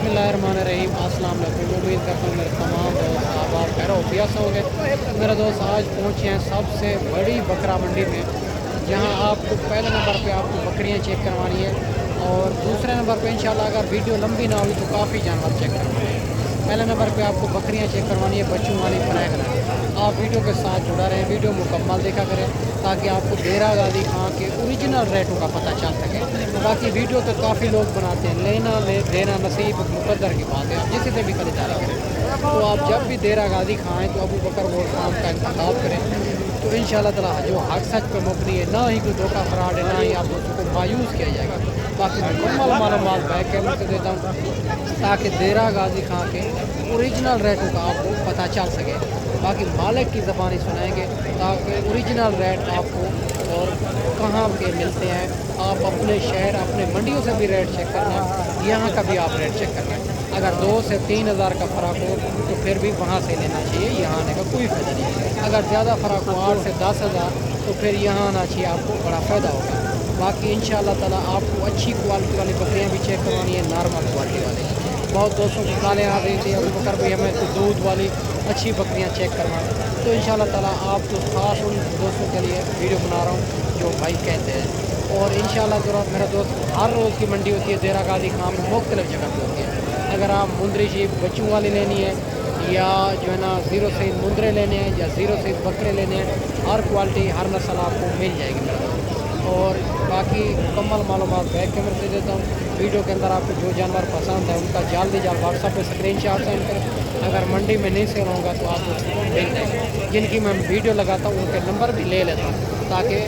बिस्मिल्लाहिर्रहमानिर्रहीम। अस्सलाम वालेकुम। उम्मीद करता हूँ मेरे तमाम दोस्त आप खैर वाफियत से होंगे। मेरे दोस्त आज पहुँचे हैं सबसे बड़ी बकरा मंडी में, जहाँ आपको पहले नंबर पे आपको बकरियाँ चेक करवानी है और दूसरे नंबर पे इंशाल्लाह अगर वीडियो लंबी ना हुई तो काफ़ी जानवर चेक करवाने हैं। पहले नंबर पे आपको बकरियाँ चेक करवानी है बच्चों वाली फ्रैगना। आप वीडियो के साथ जुड़ा रहें, वीडियो मुकम्मल देखा करें ताकि आपको देरा गाजी खां के ओरिजिनल रेटों का पता चल सके। बाकी वीडियो तो काफ़ी लोग बनाते हैं, लेना ले देना नसीब मुकद्दर की बात है, आप जिसे से भी खरीदारी करें। तो आप जब भी देरा गाजी खाएँ तो अबू बकर गोल्ड फार्म का इंतखाब करें, तो इंशाल्लाह ताला जो हक सच पे मुबनी है, ना ही कोई धोखा फ्रॉड है, ना ही आप दोस्तों को मायूस किया जाएगा। बाकी मुकम्मल मालूमात बैक कैमरे से देता हूँ ताकि देरा गाजी खां के ओरिजिनल रेटों का आपको पता चल सके। बाकी मालिक की ज़बानी सुनाएंगे ताकि ओरिजिनल रेट आपको और कहाँ के मिलते हैं। आप अपने शहर अपने मंडियों से भी रेट चेक करना, यहाँ का भी आप रेट चेक करना। अगर 2 से 3 हज़ार का फ़र्क हो तो फिर भी वहाँ से लेना चाहिए, यहाँ आने का कोई फ़ायदा नहीं। अगर ज़्यादा फ़र्क हो 8 से 10 हज़ार तो फिर यहाँ आना चाहिए, आपको बड़ा फ़ायदा होगा। बाकी इंशाल्लाह ताला आपको अच्छी क्वालिटी वाली बकरियाँ भी चेक करवानी है, नॉर्मल क्वालिटी वाली। बहुत दोस्तों की कॉलें आ रही थी अबू बकर भाई हमें तो दूध वाली अच्छी बकरियाँ चेक करवाएं, तो इंशाल्लाह ताला आपको ख़ास उन दोस्तों के लिए वीडियो बना रहा हूँ जो भाई कहते हैं। और इंशाल्लाह ताला मेरा दोस्त हर रोज़ की मंडी होती है देरा गाजी खां में, मुख्तलिफ जगह पर होती है। अगर आप मुंदरी शीप बच्चों वाली लेनी है या जो है ना ज़ीरो सईद मुंदरे लेने हैं या ज़ीरो सईद बकरे लेने हैं, हर क्वालिटी हर नस्ल आपको मिल जाएगी मेरा दोस्त। और बाकी मुकम्मल मालूमात बैक कैमरे से देता हूँ। वीडियो के अंदर आपको जो जानवर पसंद है उनका जल्द व्हाट्सएप पे स्क्रीनशॉट सेंड करें। अगर मंडी में नहीं सेल होगा तो आप उसको मिल जाएंगे। जिनकी मैं वीडियो लगाता हूँ उनके नंबर भी ले लेता हूँ ताकि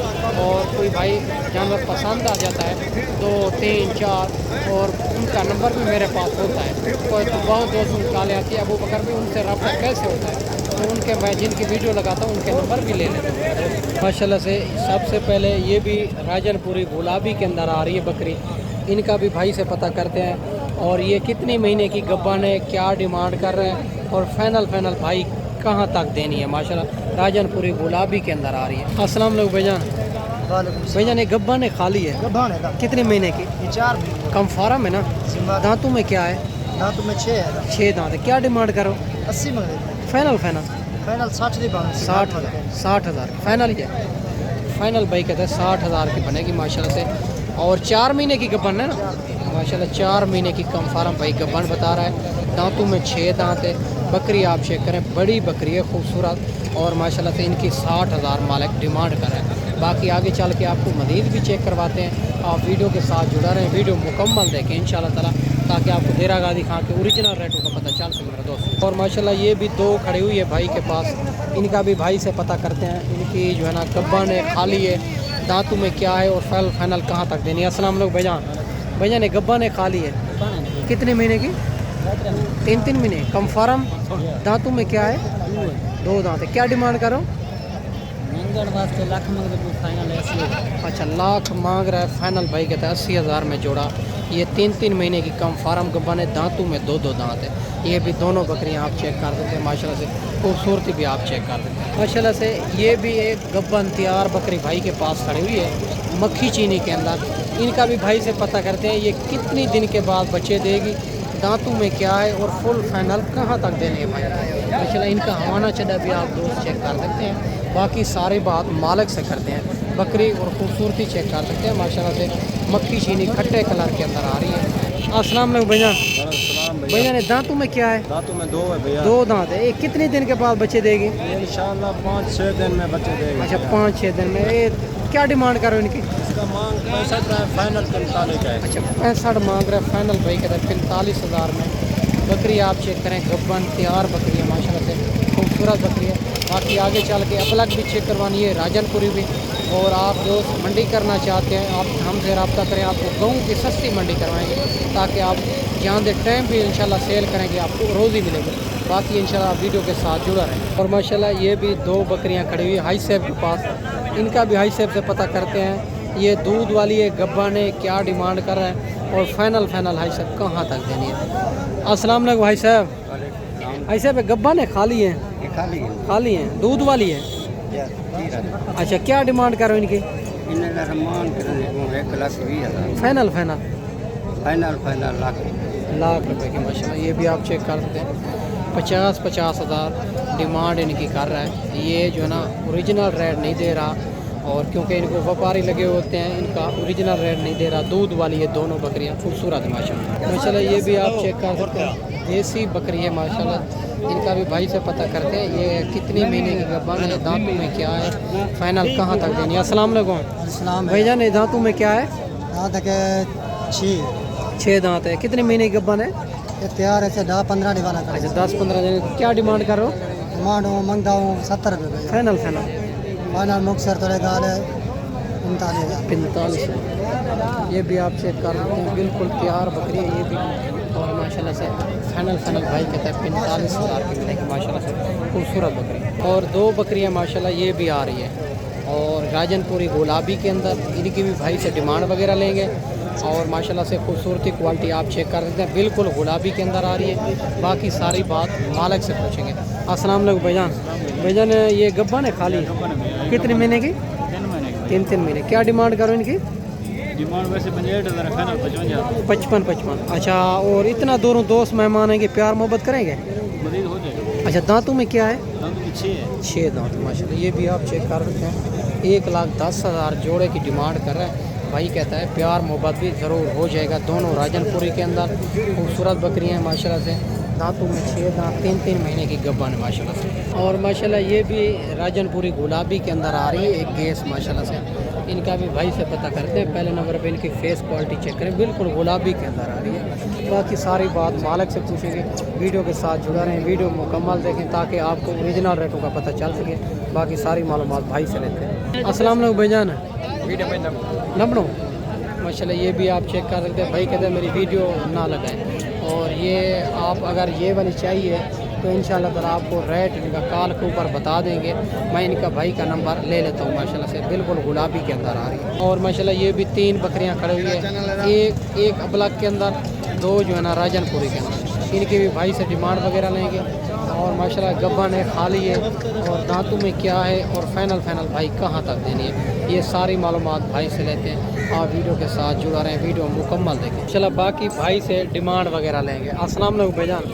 और कोई भाई जानवर पसंद आ जाता है 2 3 4 और उनका नंबर भी मेरे पास होता है। कोई तो बहुत दोस्तों की कॉलें आती है अबू बकर भी उनसे रब्ता कैसे होता है, तो उनके मैं जिनकी वीडियो लगाता हूँ उनके नंबर भी ले लेता हूँ माशाल्लाह से। सबसे पहले ये भी राजनपुरी गुलाबी के अंदर आ रही है बकरी, इनका भी भाई से पता करते हैं और ये कितनी महीने की गब्बन है, क्या डिमांड कर रहे हैं और फाइनल भाई कहाँ तक देनी है। माशाल्लाह राजनपुरी गुलाबी के अंदर आ रही है। अस्सलाम वालेकुम भाईजान। भाईजान ये गब्बन है खाली है, कितने महीने की? 4 महीने। कम फार्म है ना? दांतों में क्या है? दांतों में 6 है। 6 दांत है। क्या डिमांड करो? 80 मंग फाइनल 60 हज़ार फाइनल ही है। फाइनल भाई कहते हैं 60 हज़ार की बनेगी माशाल्लाह से। और 4 महीने की गब्बन है ना माशाल्लाह, 4 महीने की कम फार्म भाई गब्बन बता रहा है। दांतों में 6 दांत है। बकरी आप चेक करें, बड़ी बकरी है खूबसूरत और माशाल्लाह से इनकी 60 हज़ार मालिक डिमांड कर रहा है। बाकी आगे चल के आपको मज़ीद भी चेक करवाते हैं। आप वीडियो के साथ जुड़ा रहें, वीडियो मुकम्मल देखें इंशाल्लाह ताला ताकि आपको देरा गाजी खां के ओरिजिनल रेटों का पता चल सके मेरे दोस्त। और माशाल्लाह ये भी 2 खड़ी हुई है भाई के पास, इनका भी भाई से पता करते हैं। इनकी जो है ना गब्बन है, खाली है, दांतों में क्या है और फाइनल कहाँ तक देनी है। अस्सलाम वालेकुम भाईजान ये गब्बन है खाली है, कितने महीने की? 3 महीने। कम फार्म, दांतों में क्या है? 2 दांत है। क्या डिमांड करो? वास्ते लाख मांग रहे फाइनल 80। अच्छा लाख मांग रहा है, फाइनल भाई कहता है 80 हज़ार में जोड़ा। ये 3 महीने की कम फार्म गब्बन है, दांतों में 2 दांत है। ये भी दोनों बकरियां आप चेक कर देते हैं माशाल्लाह से, खूबसूरती भी आप चेक कर देते हैं माशाल्लाह से। ये भी एक गब्बन तैयार बकरी भाई के पास खड़ी हुई है मक्खी चीनी के अंदर। इनका भी भाई से पता करते हैं ये कितनी दिन के बाद बच्चे देगी, दांतों में क्या है और फुल फाइनल कहाँ तक देने हैं भाई माशाल्लाह। इनका हवाना चढ़ा भी आप दोस्त चेक कर सकते हैं। बाकी सारी बात मालिक से करते हैं। बकरी और खूबसूरती चेक कर सकते हैं माशाल्लाह से। मक्खी चीनी खट्टे कलर के अंदर आ रही है। अस्सलाम वालेकुम भाईजान। भाईजान दांतों में क्या है? दांतों में 2 है भैया। 2 दांत है। ये कितने दिन के बाद बच्चे देगी? इंशाल्लाह 5-6 दिन में बच्चे देगी। अच्छा 5-6 दिन में। ये क्या डिमांड करो इनकी? इसका मांग 65 है, फाइनल 45 है। अच्छा 65 मांग रहा है, फाइनल भाई कहते हैं 45 हज़ार में। बकरी आप चेक करें, गब्बन तैयार बकरी है माशाल्लाह से, खूबसूरत बकरी है। बाकी आगे चल के अपलग भी चेक करवानी है, राजनपुरी भी। और आप दोस्त मंडी करना चाहते हैं आप हमसे रब्ता करें, आपको गेहूँ की सस्ती मंडी करवाएंगे ताकि आप जहाँ दे टाइम भी इंशाल्लाह सेल करेंगे आपको रोज़ी मिलेगी। बाकी इंशाल्लाह आप वीडियो के साथ जुड़ा रहें। और माशाल्लाह ये भी 2 बकरियाँ खड़ी हुई हाई सेब के पास, इनका भी हाई सेब से पता करते हैं। ये दूध वाली है, गब्बन है, क्या डिमांड कर रहे हैं और फाइनल हाई सेब कहाँ तक देनी है। अस्सलाम वालेकुम भाई साहब। भाई साहब गब्बन है खाली है? खाली है। दूध वाली है? अच्छा क्या डिमांड करो इनकी? 1,20,000 फाइनल लाख लाख रुपए की माशाल्लाह। ये भी आप चेक कर सकते हैं, 50-50 हज़ार डिमांड इनकी कर रहा है। ये जो है ना ओरिजिनल रेट नहीं दे रहा, और क्योंकि इनको व्यापारी लगे होते हैं, इनका ओरिजिनल रेट नहीं दे रहा। दूध वाली ये दोनों बकरियां खूबसूरत है माशाल्लाह। ये भी आप चेक कर सकते हैं, देसी बकरी है माशाल्लाह। इनका भी भाई से पता करते हैं ये कितनी महीने की गब्बन है, दांतों में क्या है, फाइनल कहाँ तक देनी है। अस्सलाम वालेकुम भैया, ने दांतों में क्या है? दांत के 6 दांत है। कितने महीने की गब्बन है? ये तैयार है 10-15 दिन वाला। अच्छा 10-15 दिन। क्या डिमांड कर रहे हो? डिमांड मांगता हूँ 70 रुपये। फाइनल फाइनल मुक्सर थोड़े गाल है 45। ये भी आप चेक कर सकते हैं, बिल्कुल तैयार बकरी है ये भी, और माशाल्लाह से फाइनल भाई कहता है 45 हज़ार की मिलेगी माशाल्लाह से खूबसूरत बकरी। और 2 बकरियां माशाल्लाह ये भी आ रही है, और राजनपुरी गुलाबी के अंदर इनकी भी भाई से डिमांड वगैरह लेंगे। और माशाल्लाह से खूबसूरती क्वालिटी आप चेक कर सकते हैं, बिल्कुल गुलाबी के अंदर आ रही है। बाकी सारी बात मालिक से पूछेंगे। अस्सलाम वालेकुम भाईजान, ये गब्बन है खाली, कितने महीने की? 3 महीने। क्या डिमांड करो इनकी? डिमांड वैसे 65,000। 55। अच्छा, और इतना दूरों दोस्त मेहमान है कि प्यार मोहब्बत करेंगे? मजीद हो जाएगा। अच्छा, दांतों में क्या है? दांतों में 6 है। 6 दांत माशाल्लाह। ये भी आप चेक कर सकते हैं, 1,10,000 जोड़े की डिमांड कर रहा है भाई। कहता है प्यार मोहब्बत भी ज़रूर हो जाएगा। दोनों राजनपुरी के अंदर खूबसूरत बकरियाँ हैं माशाल्लाह से। दांतों में 6 दांत, 3 महीने की गब्बन है माशाल्लाह से। और माशाल्लाह ये भी राजनपुरी गुलाबी के अंदर आ रही है एक गैस माशाल्लाह से। इनका भी भाई से पता करते हैं। पहले नंबर पे इनकी फेस क्वालिटी चेक करें, बिल्कुल गुलाबी के अंदर आ रही है। बाकी सारी बात मालिक से पूछेंगे। वीडियो के साथ जुड़ा रहें, वीडियो मुकम्मल देखें ताकि आपको ओरिजिनल रेटों का पता चल सके। बाकी सारी मालूमात भाई से लेते हैं। अस्सलाम वालेकुम भाईजान, नबड़ो माशाल्लाह। ये भी आप चेक कर सकते हैं, भाई कहते हैं मेरी वीडियो ना लगाएं। और ये आप अगर ये वाली चाहिए तो इंशाल्लाह ताला आपको रेट इनका कॉल के ऊपर बता देंगे। मैं इनका भाई का नंबर ले लेता हूँ माशाल्लाह से, बिल्कुल गुलाबी के अंदर आ रही है। और माशाल्लाह ये भी 3 बकरियाँ खड़ी हुई है, एक अबलग के अंदर, 2 जो है ना राजनपुरी के अंदर। इनके भी भाई से डिमांड वगैरह लेंगे। और माशाल्लाह गब्बन है, खाली है, और दांतों में क्या है, और फाइनल भाई कहाँ तक देनी है, ये सारी मालूमात भाई से लेते हैं। आप वीडियो के साथ जुड़ा रहें, वीडियो मुकम्मल देखें। चलो बाकी भाई से डिमांड वगैरह लेंगे। अस्सलाम वालेकुम भाईजान।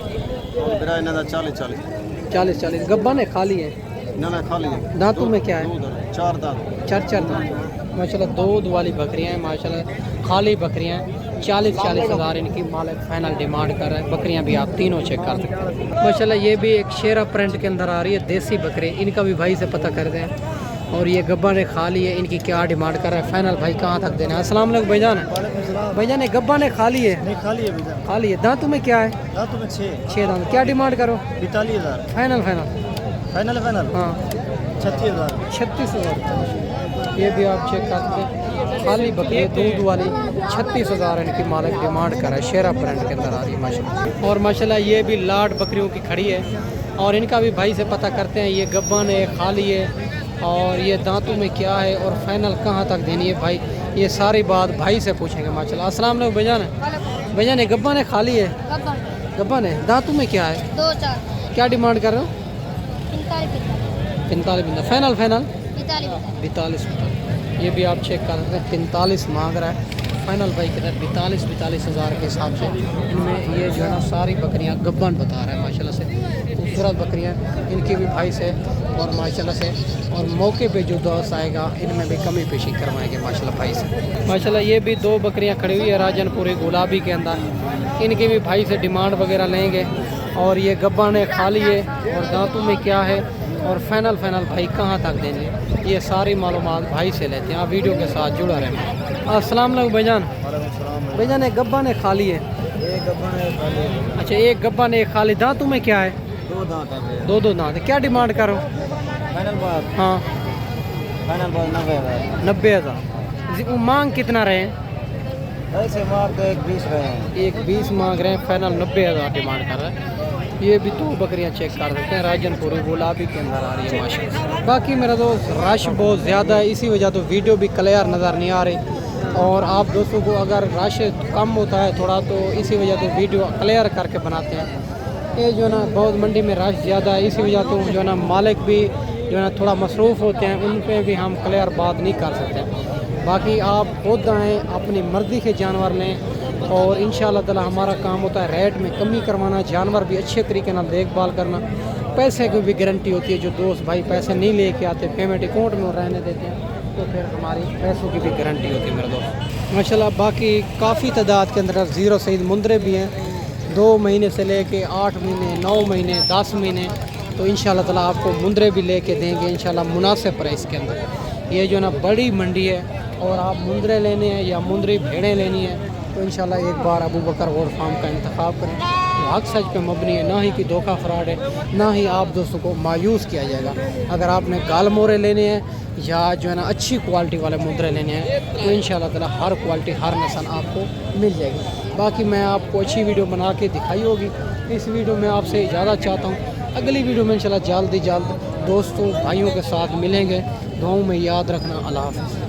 40 गब्बन है, खाली है? ना खाली है। दांतों में क्या है? 4 दांत। 4 दांत माशाल्लाह। दूध वाली बकरियाँ हैं माशाल्लाह, खाली बकरियाँ हैं। 40 हज़ार इनकी मालिक फाइनल डिमांड कर रहा है। बकरियां भी आप तीनों चेक कर सकते हैं माशाल्लाह। ये भी एक शेरा प्रिंट के अंदर आ रही है, देसी बकरी। इनका भी भाई से पता कर दें। और ये गब्बन है, खाली है, इनकी क्या डिमांड कर रहा है, फाइनल भाई कहाँ तक देना है। अस्सलाम वालेकुम भाईजान, ये गब्बन है, खाली है? नहीं खाली है भैया। खाली है। दांतों में क्या है? दांतों में 6 दांत। क्या डिमांड करो? 42,000। फाइनल फाइनल हाँ 36,000। 36,000। ये भी आप चेक कर सकते हैं, खाली बकरी दूध वाली। 36,000 इनकी मालिक डिमांड कर रहा है, शेरा प्रिंट के अंदर आ रही है माशाल्लाह। और माशाल्लाह ये भी लाट बकरियों की खड़ी है, और इनका भी भाई से पता करते हैं। ये गब्बन है, खाली है, और ये दांतों में क्या है, और फाइनल कहाँ तक देनी है भाई, ये सारी बात भाई से पूछेंगे माशाल्लाह। अस्सलाम वालेकुम भाईजान, ये गब्बन है, खाली है? गब्बन है। दांतों में क्या है? 2-4। क्या डिमांड कर रहे हो? 45। फाइनल 42। ये भी आप चेक कर सकते हैं, 45 मांग रहा है। फाइनल भाई के अंदर 42 हज़ार के हिसाब से इनमें ये जो है ना सारी बकरियां गब्बन बता रहा है माशाल्लाह से। खूबसूरत बकरियां इनकी भी भाई से, और माशाल्लाह से। और मौके पे जो दोस्त आएगा इनमें भी कमी पेशी करवाएंगे माशाल्लाह भाई से। माशाल्लाह ये भी 2 बकरियां खड़ी हुई है राजनपुरी गुलाबी के अंदर। इनके भी भाई से डिमांड वगैरह लेंगे। और ये गब्बन है, खाली है, और दांतों में क्या है, और फाइनल भाई कहाँ तक देंगे, ये सारी मालूमात भाई से लेते हैं। आप वीडियो के साथ जुड़ा रहें। अस्सलाम वालेकुम भाईजान, एक गब्बन है, खाली है? एक गब्बन है, खाली है। अच्छा, एक गब्बन है, खाली। दांतों में क्या है? 2 दांत है। 2 दांत। क्या डिमांड करो? फाइनल बात। हाँ फाइनल बात 90,000। 90,000। मांग कितना रहे? ऐसे मार तो 1,20 रहे हैं। 1,20 मांग रहे हैं, फाइनल 90,000 डिमांड कर रहा है। ये भी 2 बकरियां चेक कर सकते हैं, राजनपुरी गुलाबी के अंदर आ रही है माशाल्लाह। बाकी मेरा दोस्त रश बहुत ज़्यादा है, इसी वजह तो वीडियो भी क्लियर नज़र नहीं आ रही। और आप दोस्तों को अगर रश कम होता है थोड़ा, तो इसी वजह तो वीडियो क्लियर करके बनाते हैं। ये जो है ना बहुत मंडी में रश ज़्यादा है, इसी वजह तो जो है ना मालिक भी जो है ना थोड़ा मसरूफ़ होते हैं, उन पर भी हम क्लियर बात नहीं कर सकते। बाकी आप खुद आएँ, अपनी मर्ज़ी के जानवर लें, और इंशाल्लाह ताला हमारा काम होता है रेट में कमी करवाना, जानवर भी अच्छे तरीके से देखभाल करना, पैसे की भी गारंटी होती है। जो दोस्त भाई पैसे नहीं लेके आते, पेमेंट अकाउंट में रहने देते हैं, तो फिर हमारी पैसों की भी गारंटी होती है मेरे दोस्त माशाल्लाह। बाकी काफ़ी तादाद के अंदर ज़ीरो सईद मुंदरे भी हैं, 2 महीने से लेके 8 महीने, 9 महीने, 10 महीने। तो इंशाल्लाह ताला आपको मुंदरे भी लेके देंगे इंशाल्लाह मुनासिब प्राइस के अंदर। ये जो ना बड़ी मंडी है, और आप मुंदरे लेने हैं या मुंदरी भेड़ें लेनी है तो इंशाल्लाह एक बार अबू बकर गोट फार्म का इंतखाब करें। तो हक सच पे मबनी है, ना ही कि धोखा फ्रॉड है, ना ही आप दोस्तों को मायूस किया जाएगा। अगर आपने गाल मोरे लेने हैं या जो है ना अच्छी क्वालिटी वाले मुंदरे लेने हैं तो इंशाल्लाह ताला हर क्वालिटी हर नस्ल आपको मिल जाएगी। बाकी मैं आपको अच्छी वीडियो बना के दिखाई होगी। इस वीडियो में आपसे इजाज़त चाहता हूँ। अगली वीडियो में इंशाल्लाह जल्द दोस्तों भाइयों के साथ मिलेंगे। दुआओं में याद रखना। अल्लाह हाफ़िज़।